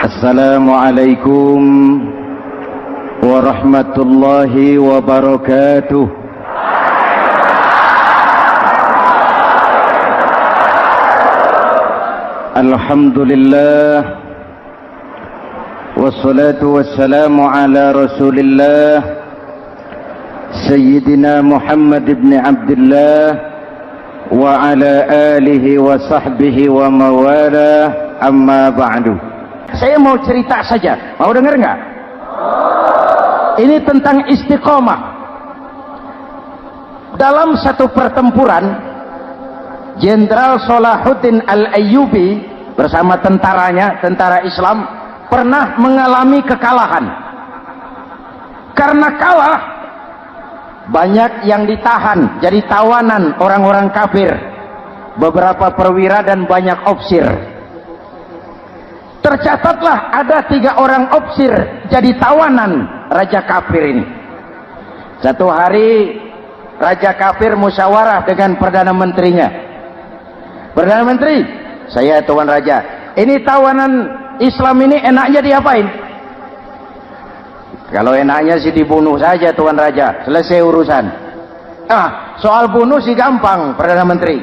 Assalamualaikum warahmatullahi wabarakatuh. Alhamdulillah wassalatu wassalamu ala Rasulillah Sayyidina Muhammad ibn Abdullah wa ala alihi wa sahbihi wa mawala, amma ba'du. Saya mau cerita saja, mau dengar nggak? Ini tentang istiqomah. Dalam satu pertempuran, Jenderal Salahuddin Al-Ayyubi bersama tentaranya, tentara Islam, pernah mengalami kekalahan. Karena kalah, banyak yang ditahan jadi tawanan orang-orang kafir, beberapa perwira dan banyak ofsir. Tercatatlah ada 3 orang ofsir jadi tawanan raja kafir ini. Satu hari raja kafir musyawarah dengan perdana menterinya. Perdana menteri, saya tuan raja, ini tawanan Islam ini enaknya diapain? Kalau enaknya sih dibunuh saja tuan raja, selesai urusan. Soal bunuh sih gampang perdana menteri.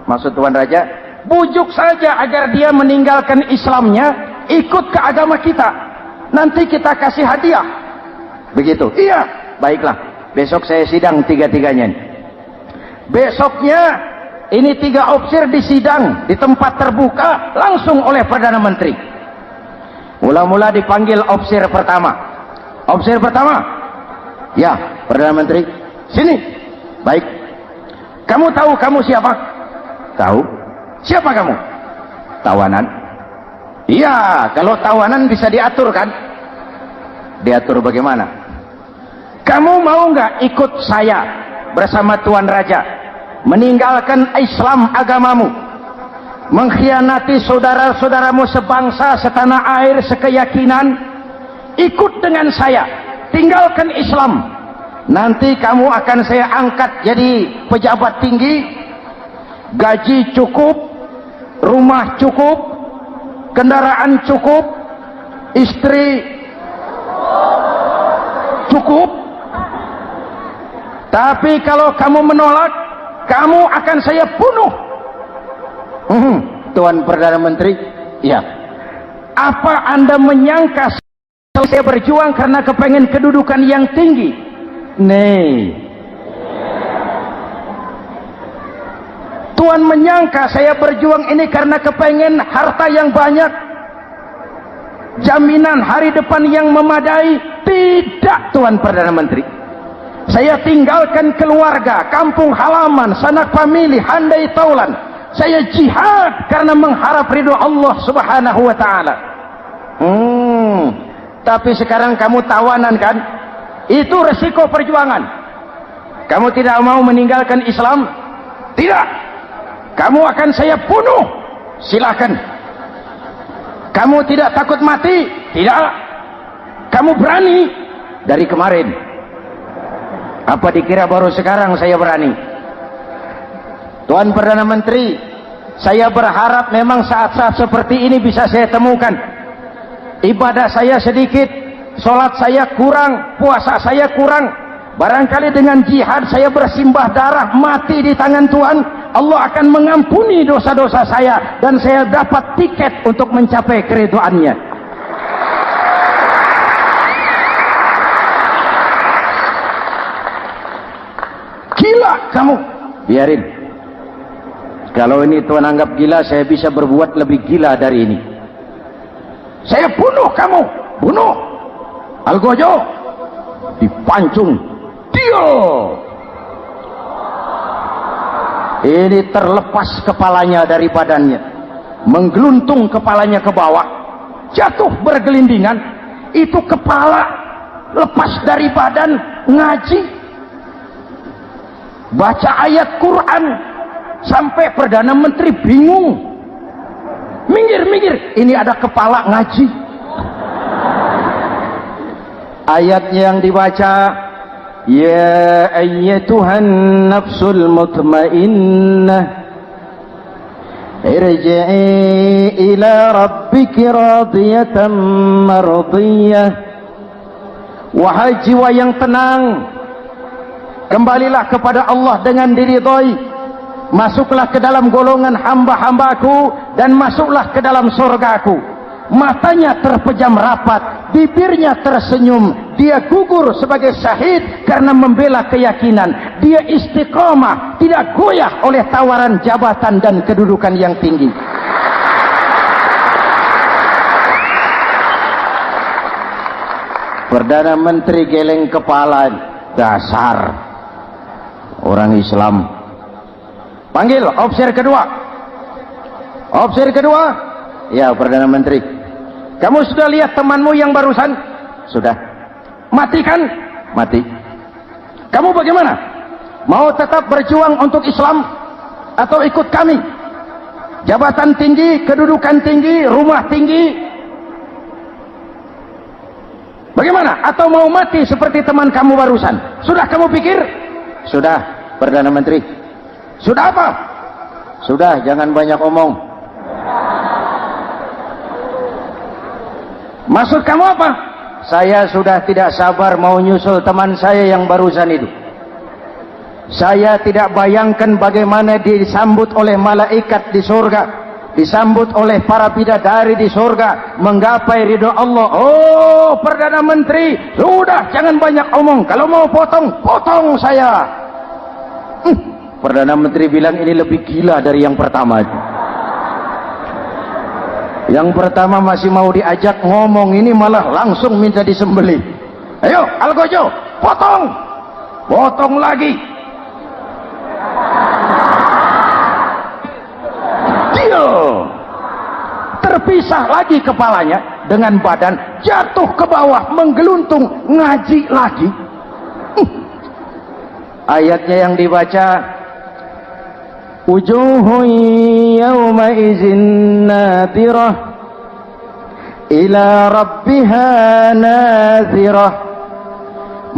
Maksud tuan raja, bujuk saja agar dia meninggalkan Islamnya, ikut ke agama kita, nanti kita kasih hadiah. Begitu? Iya, baiklah, besok saya sidang 3-3-nya. Besoknya ini 3 ofsir disidang di tempat terbuka langsung oleh perdana menteri. Mula-mula dipanggil ofsir pertama. Ofsir pertama, ya perdana menteri, sini. Baik, kamu tahu kamu siapa? Tahu. Siapa kamu? Tawanan. Iya, kalau tawanan bisa diatur kan? Diatur bagaimana? Kamu mau nggak ikut saya bersama tuan raja meninggalkan Islam agamamu, mengkhianati saudara-saudaramu sebangsa, setanah air, sekeyakinan? Ikut dengan saya, tinggalkan Islam. Nanti kamu akan saya angkat jadi pejabat tinggi, gaji cukup, rumah cukup, kendaraan cukup, istri cukup. Tapi kalau kamu menolak, kamu akan saya bunuh. Tuan Perdana Menteri, ya. Apa Anda menyangka saya berjuang karena kepengen kedudukan yang tinggi? Nih, Tuan menyangka saya berjuang ini karena kepengen harta yang banyak, jaminan hari depan yang memadai? Tidak, Tuan Perdana Menteri. Saya tinggalkan keluarga, kampung halaman, sanak famili, handai taulan. Saya jihad karena mengharap ridho Allah Subhanahu wa ta'ala. Tapi sekarang kamu tawanan kan? Itu resiko perjuangan. Kamu tidak mau meninggalkan Islam? Tidak. Kamu akan saya bunuh. Silakan. Kamu tidak takut mati? Tidak. Kamu berani? Dari kemarin. Apa dikira baru sekarang saya berani? Tuan Perdana Menteri, saya berharap memang saat-saat seperti ini bisa saya temukan. Ibadah saya sedikit, sholat saya kurang, puasa saya kurang. Barangkali dengan jihad saya bersimbah darah, mati di tangan Tuhan, Allah akan mengampuni dosa-dosa saya dan saya dapat tiket untuk mencapai keridhaannya. Gila kamu. Biarin. Kalau ini Tuhan anggap gila, saya bisa berbuat lebih gila dari ini. Saya bunuh kamu. Bunuh. Algojo dipancung. Dio. Ini terlepas kepalanya dari badannya, menggeluntung kepalanya ke bawah, jatuh bergelindingan. Itu kepala lepas dari badan, ngaji, baca ayat Quran, sampai Perdana Menteri bingung. Minggir, ini ada kepala ngaji. Ayatnya yang dibaca, ya ayyatuhan nafsul mutmainnah irji'i ila rabbiki radiyatan mardiyah. Wahai jiwa yang tenang, kembalilah kepada Allah dengan diridhoi, masuklah ke dalam golongan hamba-hambaku dan masuklah ke dalam surgaku. Matanya terpejam rapat, bibirnya tersenyum, dia gugur sebagai syahid karena membela keyakinan. Dia istiqamah, tidak goyah oleh tawaran jabatan dan kedudukan yang tinggi. Perdana Menteri geleng kepala, dasar orang Islam. Panggil officer kedua. Officer kedua, ya Perdana Menteri. Kamu sudah lihat temanmu yang barusan? Sudah. Mati kan? Mati. Kamu bagaimana? Mau tetap berjuang untuk Islam atau ikut kami? Jabatan tinggi, kedudukan tinggi, rumah tinggi. Bagaimana? Atau mau mati seperti teman kamu barusan? Sudah kamu pikir? Sudah, Perdana Menteri. Sudah apa? Sudah, jangan banyak omong. Maksud kamu apa? Saya sudah tidak sabar mau nyusul teman saya yang barusan itu. Saya tidak bayangkan bagaimana disambut oleh malaikat di surga, disambut oleh para bidadari di surga, menggapai ridho Allah. Oh, Perdana Menteri, sudah jangan banyak omong. Kalau mau potong, potong saya. Perdana Menteri bilang ini lebih gila dari yang pertama itu. Yang pertama masih mau diajak ngomong, ini malah langsung minta disembelih. Ayo, Algojo, potong. Potong lagi. Dia terpisah lagi kepalanya dengan badan, jatuh ke bawah, menggeluntung, ngaji lagi. Ayatnya yang dibaca, wujuhun yawma izin nadirah ila rabbiha nazirah.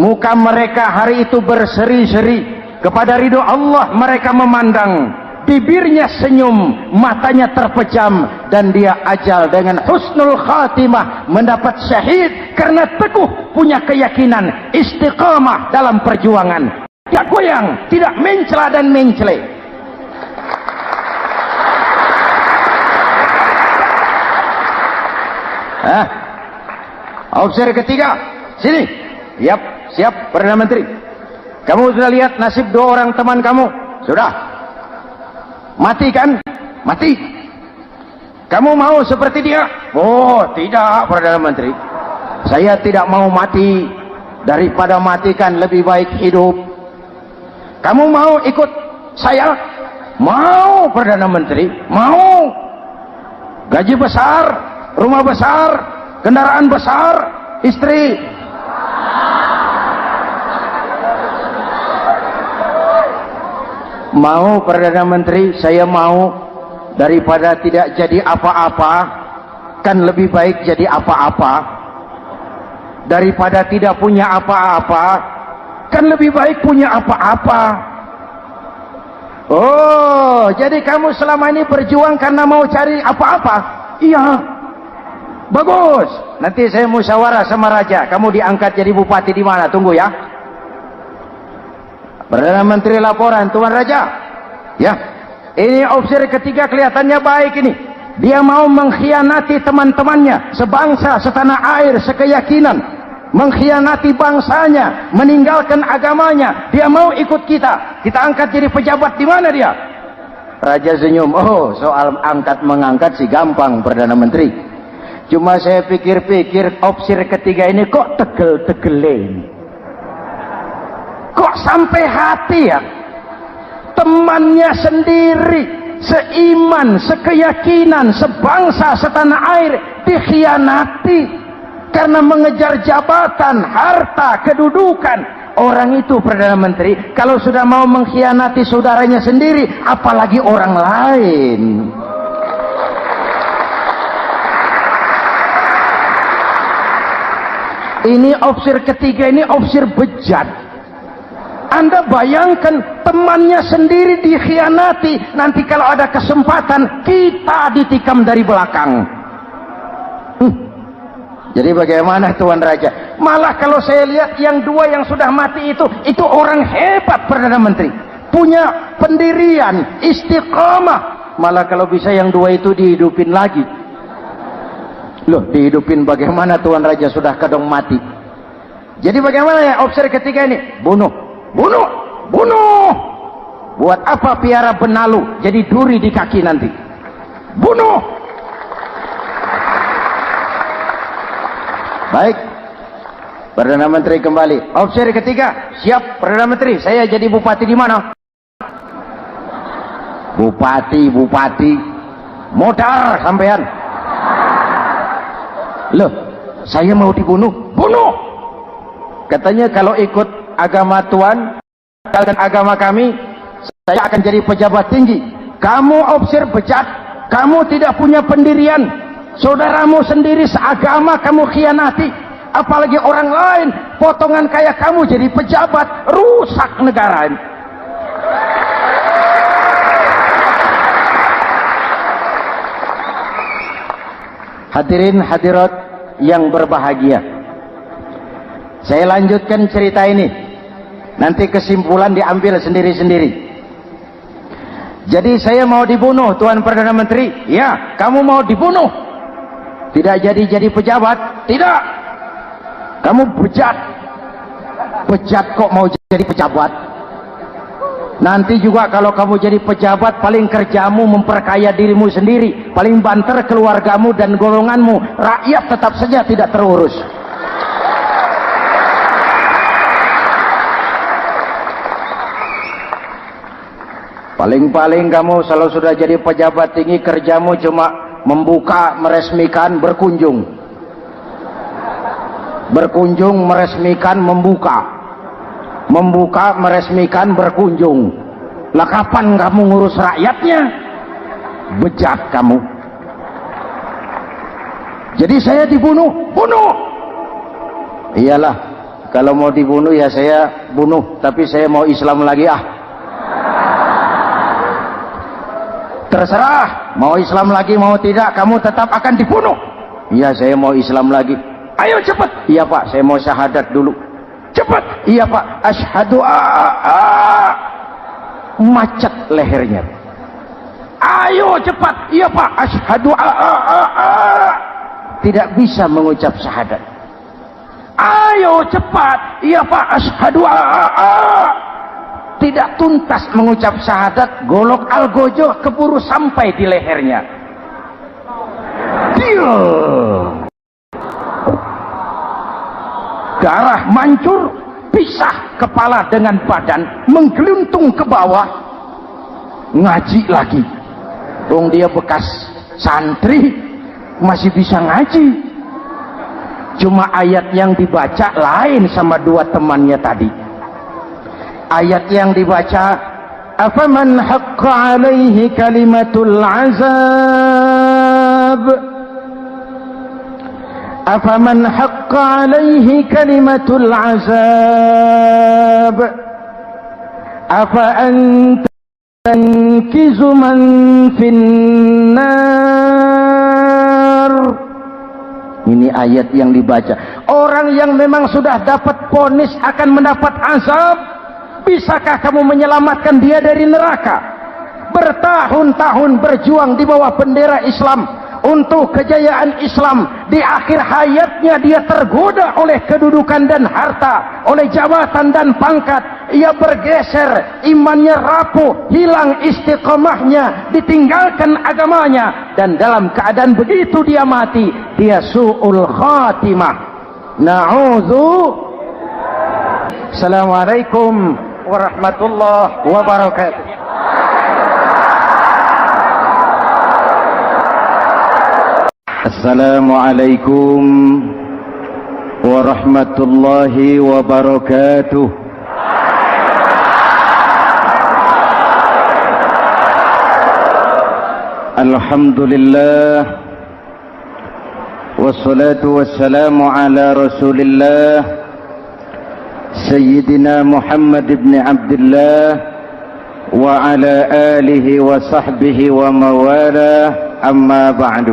Muka mereka hari itu berseri-seri kepada ridho Allah. Mereka memandang, bibirnya senyum, matanya terpejam, dan dia ajal dengan husnul khatimah, mendapat syahid karena teguh punya keyakinan, istiqamah dalam perjuangan, tidak goyang, tidak mencela dan mencele. Officer ketiga, sini. Siap, Perdana Menteri. Kamu sudah lihat nasib dua orang teman kamu? Sudah. Mati kan? Mati. Kamu mau seperti dia? Oh, tidak, Perdana Menteri. Saya tidak mau mati. Daripada matikan lebih baik hidup. Kamu mau ikut saya? Mau, Perdana Menteri. Mau. Gaji besar, rumah besar, kendaraan besar, istri. Mau, Perdana Menteri, saya mau. Daripada tidak jadi apa-apa, kan lebih baik jadi apa-apa. Daripada tidak punya apa-apa, kan lebih baik punya apa-apa. Oh, jadi kamu selama ini berjuang karena mau cari apa-apa? Iya. Bagus. Nanti saya musyawarah sama raja. Kamu diangkat jadi bupati di mana? Tunggu ya. Perdana Menteri laporan, Tuan Raja. Ya. Ini officer ketiga kelihatannya baik ini. Dia mau mengkhianati teman-temannya, sebangsa, setanah air, sekeyakinan. Mengkhianati bangsanya, meninggalkan agamanya. Dia mau ikut kita. Kita angkat jadi pejabat, di mana dia? Raja senyum. Oh, soal angkat mengangkat sih gampang, Perdana Menteri. Cuma saya pikir-pikir officer ketiga ini kok tegel-tegelin. Kok sampai hati ya? Temannya sendiri, seiman, sekeyakinan, sebangsa, setanah air, dikhianati karena mengejar jabatan, harta, kedudukan. Orang itu, Perdana Menteri, kalau sudah mau mengkhianati saudaranya sendiri, apalagi orang lain. Ini officer ketiga, ini officer bejat. Anda bayangkan temannya sendiri dikhianati, nanti kalau ada kesempatan kita ditikam dari belakang. Jadi bagaimana Tuan Raja? Malah kalau saya lihat yang dua yang sudah mati itu orang hebat, Perdana Menteri, punya pendirian, istiqamah. Malah kalau bisa yang dua itu dihidupin lagi. Loh, dihidupin bagaimana Tuan Raja, sudah kadang mati. Jadi bagaimana ya opsi ketiga ini? Bunuh, bunuh, bunuh. Buat apa piara benalu jadi duri di kaki nanti? Bunuh. Baik, Perdana Menteri kembali. Opsi ketiga, siap Perdana Menteri. Saya jadi bupati di mana? Bupati, modar sampean. Loh, saya mau dibunuh. Bunuh. Katanya kalau ikut agama Tuhan dan agama kami, saya akan jadi pejabat tinggi. Kamu opsir bejat, kamu tidak punya pendirian. Saudaramu sendiri seagama kamu khianati, apalagi orang lain potongan kayak kamu jadi pejabat, rusak negara ini. Hadirin hadirat yang berbahagia, saya lanjutkan cerita ini, nanti kesimpulan diambil sendiri-sendiri. Jadi saya mau dibunuh Tuan Perdana Menteri. Ya, kamu mau dibunuh. Tidak jadi pejabat? Tidak. Kamu bejat. Bejat kok mau jadi pejabat? Nanti juga kalau kamu jadi pejabat, paling kerjamu memperkaya dirimu sendiri, paling banter keluargamu dan golonganmu. Rakyat tetap saja tidak terurus. Paling-paling kamu kalau sudah jadi pejabat tinggi, kerjamu cuma membuka, meresmikan, berkunjung, meresmikan, membuka, meresmikan, berkunjung. Lah kapan kamu ngurus rakyatnya? Bejat kamu. Jadi saya dibunuh, bunuh. Iyalah, kalau mau dibunuh ya saya bunuh, tapi saya mau Islam lagi ah. Terserah, mau Islam lagi mau tidak, kamu tetap akan dibunuh. Iya, saya mau Islam lagi. Ayo cepat. Iya Pak, saya mau syahadat dulu. Cepat. Iya Pak, asyhadu macet lehernya. Ayo cepat. Iya Pak, asyhadu tidak bisa mengucap syahadat. Ayo cepat. Iya Pak, asyhadu tidak tuntas mengucap syahadat, golok algojo keburu sampai di lehernya. Darah mancur, pisah kepala dengan badan, menggeluntung ke bawah. Ngaji lagi. Dong dia bekas santri, masih bisa ngaji. Cuma ayat yang dibaca lain sama dua temannya tadi. Ayat yang dibaca, afaman haqqa alaihi kalimatul azab, afaman haqqa alaihi kalimatul azab, afa anta tankizu man finnar. Ini ayat yang dibaca. Orang yang memang sudah dapat vonis akan mendapat azab, bisakah kamu menyelamatkan dia dari neraka? Bertahun-tahun berjuang di bawah bendera Islam untuk kejayaan Islam, di akhir hayatnya dia tergoda oleh kedudukan dan harta, oleh jabatan dan pangkat. Ia bergeser, imannya rapuh, hilang istiqamahnya, ditinggalkan agamanya, dan dalam keadaan begitu dia mati, dia su'ul khatimah. Na'udzu. Assalamualaikum warahmatullahi wabarakatuh. Assalamualaikum warahmatullahi wabarakatuh. Alhamdulillah, wassalatu wassalamu ala Rasulillah سيدنا محمد بن عبد الله وعلى آله وصحبه ومواله أما بعد.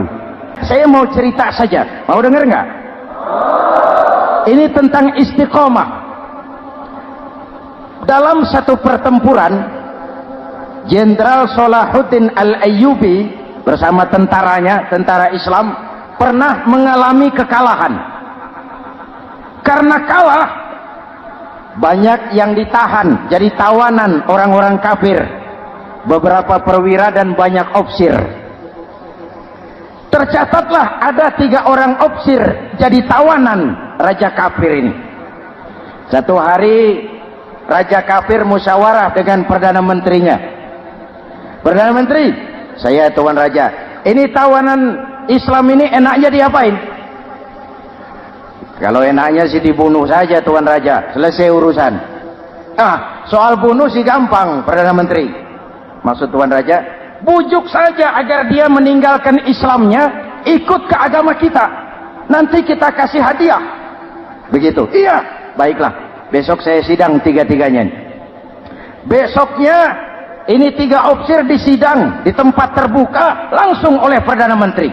Saya mau cerita saja, mau dengar nggak? Ini tentang istiqomah. Dalam satu pertempuran, Jenderal Salahuddin Al-Ayyubi bersama tentaranya, tentara Islam, pernah mengalami kekalahan. Karena kalah, banyak yang ditahan jadi tawanan orang-orang kafir, beberapa perwira dan banyak ofsir. Tercatatlah ada 3 orang ofsir jadi tawanan raja kafir ini. Satu hari raja kafir musyawarah dengan perdana menterinya. Perdana menteri, saya tuan raja, ini tawanan Islam ini enaknya diapain? Kalau enaknya sih dibunuh saja tuan raja, selesai urusan. Soal bunuh sih gampang perdana menteri. Maksud tuan raja, bujuk saja agar dia meninggalkan Islamnya, ikut ke agama kita, nanti kita kasih hadiah. Begitu? Iya, baiklah, besok saya sidang 3-3-nya. Besoknya ini 3 ofsir disidang di tempat terbuka langsung oleh perdana menteri.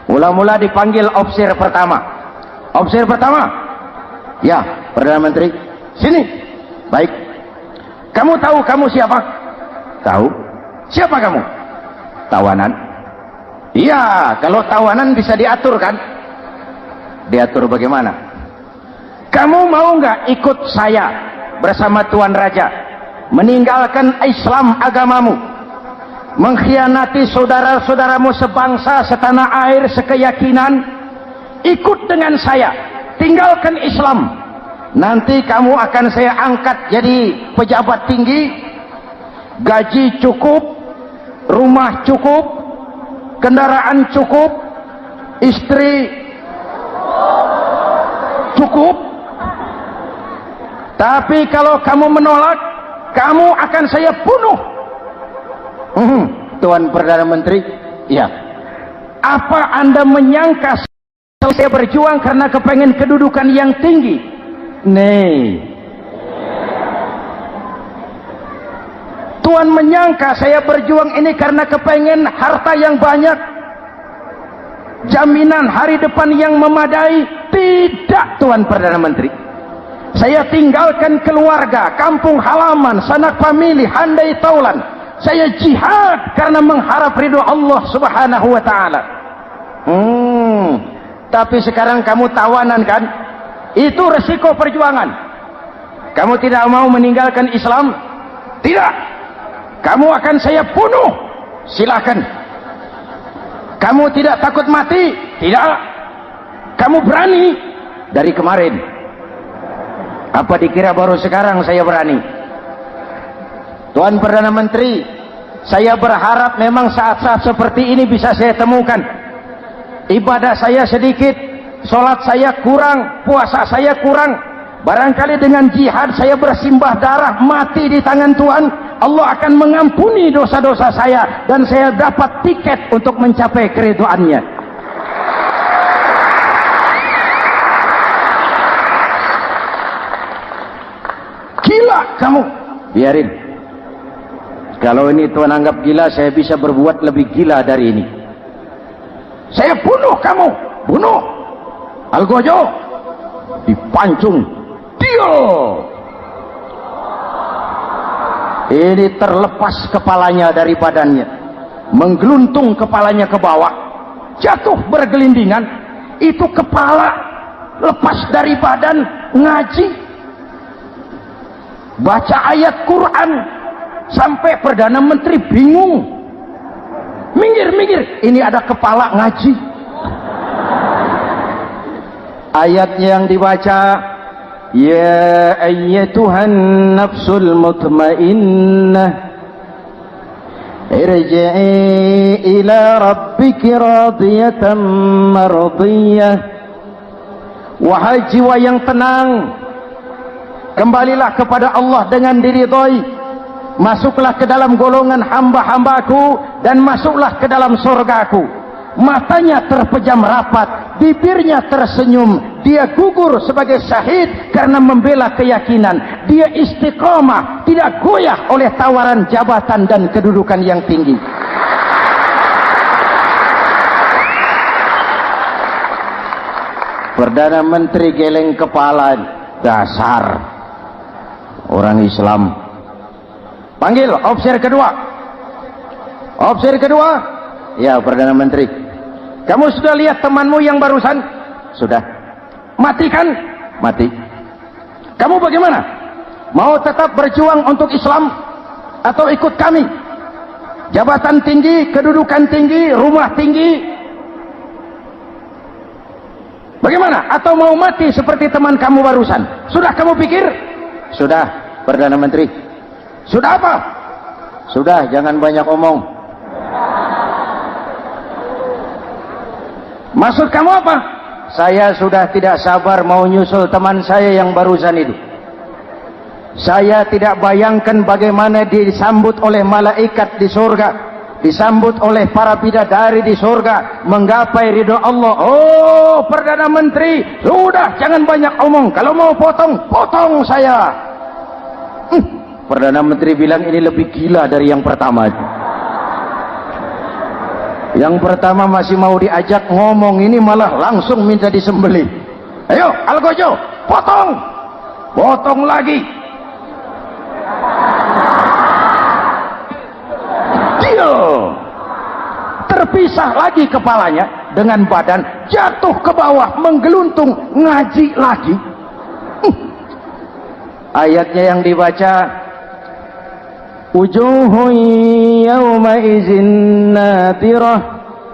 Mula-mula dipanggil ofsir pertama. Ofsir pertama, ya perdana menteri, sini. Baik, kamu tahu kamu siapa? Tahu. Siapa kamu? Tawanan. Iya, kalau tawanan bisa diatur kan? Diatur bagaimana? Kamu mau nggak ikut saya bersama tuan raja meninggalkan Islam agamamu, mengkhianati saudara-saudaramu sebangsa, setanah air, sekeyakinan? Ikut dengan saya, tinggalkan Islam. Nanti kamu akan saya angkat jadi pejabat tinggi, gaji cukup, rumah cukup, kendaraan cukup, istri cukup. Tapi kalau kamu menolak, kamu akan saya bunuh. Tuan Perdana Menteri, ya. Apa Anda menyangka saya berjuang karena kepengen kedudukan yang tinggi? Nih, Tuan menyangka saya berjuang ini karena kepengen harta yang banyak, jaminan hari depan yang memadai? Tidak, Tuan Perdana Menteri. Saya tinggalkan keluarga, kampung halaman, sanak famili, handai taulan. Saya jihad karena mengharap ridho Allah Subhanahu wa ta'ala. Tapi sekarang kamu tawanan kan? Itu resiko perjuangan. Kamu tidak mau meninggalkan Islam? Tidak. Kamu akan saya bunuh. Silakan. Kamu tidak takut mati? Tidak. Kamu berani? Dari kemarin. Apa dikira baru sekarang saya berani? Tuan Perdana Menteri, saya berharap memang saat-saat seperti ini bisa saya temukan. Ibadah saya sedikit, sholat saya kurang, puasa saya kurang. Barangkali dengan jihad saya bersimbah darah, mati di tangan Tuhan, Allah akan mengampuni dosa-dosa saya dan saya dapat tiket untuk mencapai keridhaannya. Gila kamu. Biarin. Kalau ini Tuhan anggap gila, saya bisa berbuat lebih gila dari ini. Saya bunuh kamu. Bunuh. Algojo dipancung. Dio. Ini terlepas kepalanya dari badannya, menggeluntung kepalanya ke bawah, jatuh bergelindingan. Itu kepala lepas dari badan, ngaji, baca ayat Quran, sampai Perdana Menteri bingung. Minggir, ini ada kepala ngaji. Ayatnya yang dibaca, ya ayyatuhan nafsul mutmainnah irji'i ila rabbiki radiyatan mardiyah. Wahai jiwa yang tenang, kembalilah kepada Allah dengan diridhoi, masuklah ke dalam golongan hamba-hambaku dan masuklah ke dalam surgaku. matanya terpejam rapat, bibirnya tersenyum. Dia gugur sebagai syahid karena membela keyakinan. Dia istiqomah, tidak goyah oleh tawaran jabatan dan kedudukan yang tinggi. Perdana Menteri geleng kepala, dasar orang Islam. Panggil officer kedua. Officer kedua, ya Perdana Menteri. Kamu sudah lihat temanmu yang barusan? Sudah. Mati kan? Mati. Kamu bagaimana? Mau tetap berjuang untuk Islam atau ikut kami? Jabatan tinggi, kedudukan tinggi, rumah tinggi. Bagaimana? Atau mau mati seperti teman kamu barusan? Sudah kamu pikir? Sudah, Perdana Menteri. Sudah apa? Sudah, jangan banyak omong. Maksud kamu apa? Saya sudah tidak sabar mau nyusul teman saya yang barusan itu. Saya tidak bayangkan bagaimana disambut oleh malaikat di surga, disambut oleh para bidadari di surga, menggapai ridho Allah. Oh, Perdana Menteri, sudah jangan banyak omong. Kalau mau potong, potong saya. Perdana Menteri bilang ini lebih gila dari yang pertama. Yang pertama masih mau diajak ngomong, ini malah langsung minta disembelih. Ayo, Algojo, potong. Potong lagi. Terpisah lagi kepalanya dengan badan, jatuh ke bawah, menggeluntung, ngaji lagi. Ayatnya yang dibaca, wujuhun yawma izin nadirah